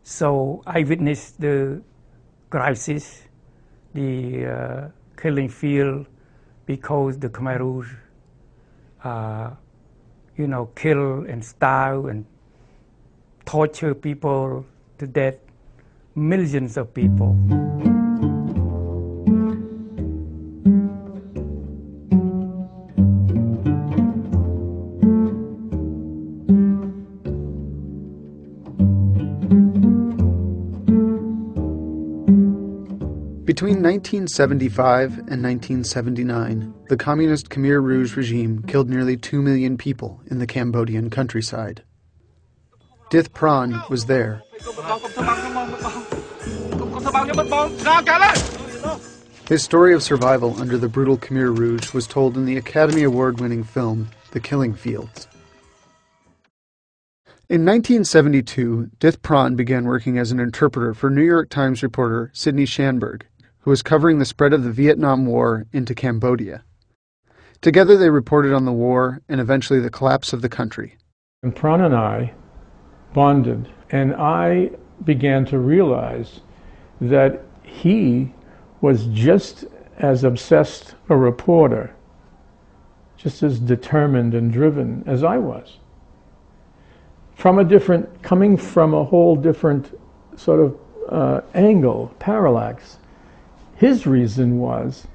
So I witnessed the crisis, the killing field, because the Khmer Rouge, kill and starve and torture people to death, millions of people. Between 1975 and 1979, the communist Khmer Rouge regime killed nearly 2 million people in the Cambodian countryside. Dith Pran was there. His story of survival under the brutal Khmer Rouge was told in the Academy Award-winning film The Killing Fields. In 1972, Dith Pran began working as an interpreter for New York Times reporter Sidney Schanberg, who was covering the spread of the Vietnam War into Cambodia. Together they reported on the war and eventually the collapse of the country. And Pran and I bonded, and I began to realize that he was just as obsessed a reporter, just as determined and driven as I was. Coming from a whole different sort of angle, parallax. His reason was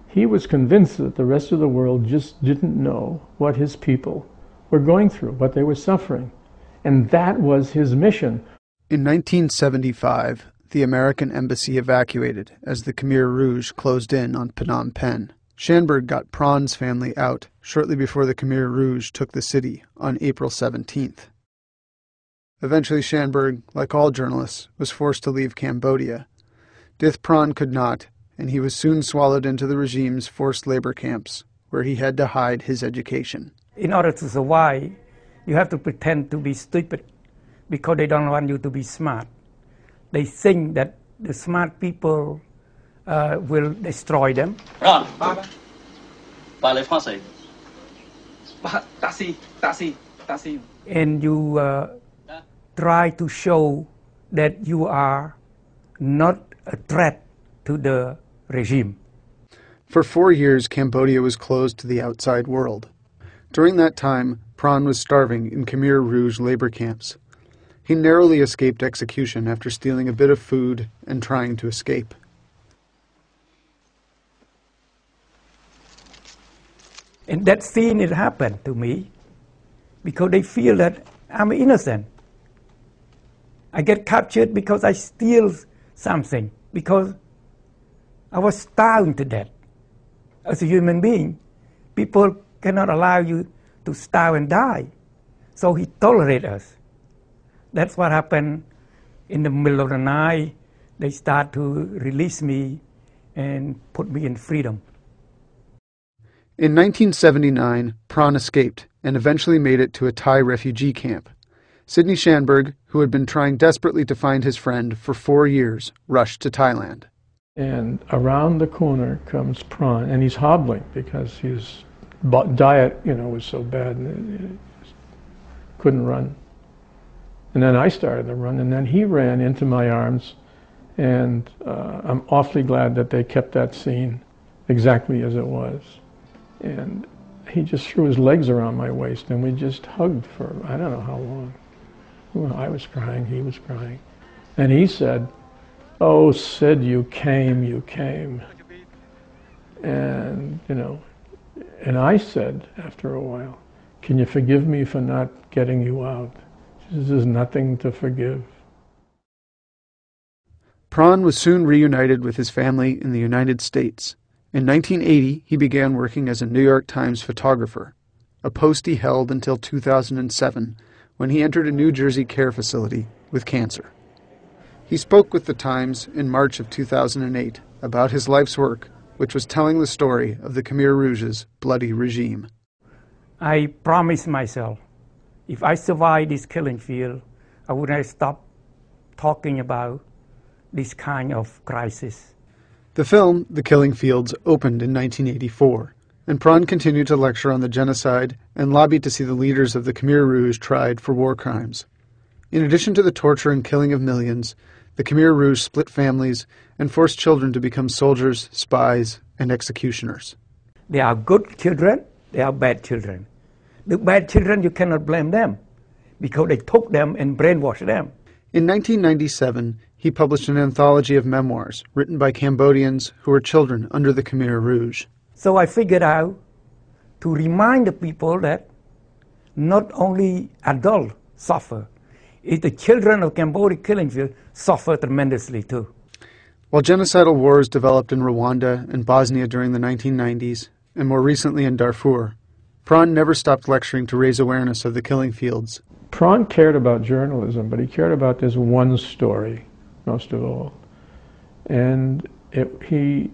he was convinced that the rest of the world just didn't know what his people were going through, what they were suffering. And that was his mission. In 1975, the American embassy evacuated as the Khmer Rouge closed in on Phnom Penh. Schanberg got Pran's family out shortly before the Khmer Rouge took the city on April 17th. Eventually Schanberg, like all journalists, was forced to leave Cambodia. Dith Pran could not, and he was soon swallowed into the regime's forced labor camps, where he had to hide his education. In order to survive, you have to pretend to be stupid because they don't want you to be smart. They think that the smart people will destroy them. And you try to show that you are not a threat to the regime. For 4 years, Cambodia was closed to the outside world. During that time, Pran was starving in Khmer Rouge labor camps. He narrowly escaped execution after stealing a bit of food and trying to escape. And that scene, it happened to me because they feel that I'm innocent. I get captured because I steal something, because I was starving to death. As a human being, people cannot allow you to starve and die. So he tolerated us. That's what happened. In the middle of the night, they start to release me and put me in freedom. In 1979, Pran escaped and eventually made it to a Thai refugee camp. Sidney Schanberg, who had been trying desperately to find his friend for 4 years, rushed to Thailand. And around the corner comes Pran, and he's hobbling because his diet, was so bad and couldn't run. And then I started to run, and then he ran into my arms, and I'm awfully glad that they kept that scene exactly as it was. And he just threw his legs around my waist, and we just hugged for I don't know how long. Well, I was crying, he was crying. And he said, "Oh, Sid, you came. And, and I said, after a while, "Can you forgive me for not getting you out?" She says, "There's nothing to forgive." Pran was soon reunited with his family in the United States. In 1980, he began working as a New York Times photographer, a post he held until 2007, when he entered a New Jersey care facility with cancer. He spoke with the Times in March of 2008 about his life's work, which was telling the story of the Khmer Rouge's bloody regime. I promised myself, if I survive this killing field, I would not stop talking about this kind of crisis. The film, The Killing Fields, opened in 1984, and Pran continued to lecture on the genocide and lobbied to see the leaders of the Khmer Rouge tried for war crimes. In addition to the torture and killing of millions, the Khmer Rouge split families and forced children to become soldiers, spies, and executioners. There are good children, there are bad children. The bad children, you cannot blame them because they took them and brainwashed them. In 1997, he published an anthology of memoirs written by Cambodians who were children under the Khmer Rouge. So I figured out to remind the people that not only adults suffer, it's the children of Cambodia killing field suffer tremendously too. While genocidal wars developed in Rwanda and Bosnia during the 1990s, and more recently in Darfur, Pran never stopped lecturing to raise awareness of the killing fields. Pran cared about journalism, but he cared about this one story most of all. And he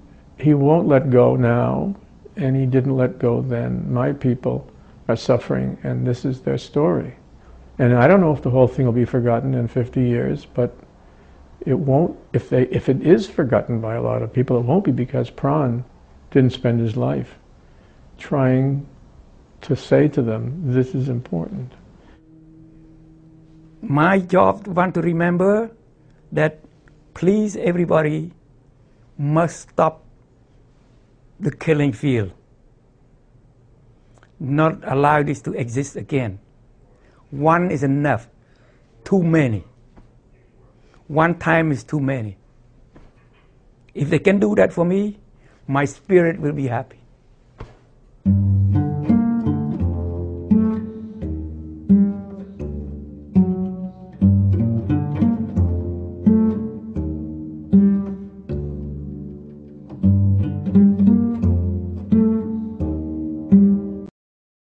won't let go now, and he didn't let go then. My people are suffering, and this is their story. And I don't know if the whole thing will be forgotten in 50 years, but it won't. If it is forgotten by a lot of people, it won't be because Pran didn't spend his life trying to say to them, this is important. My job want to remember that please everybody must stop the killing field. Not allow this to exist again. One is enough. Too many. One time is too many. If they can do that for me, my spirit will be happy.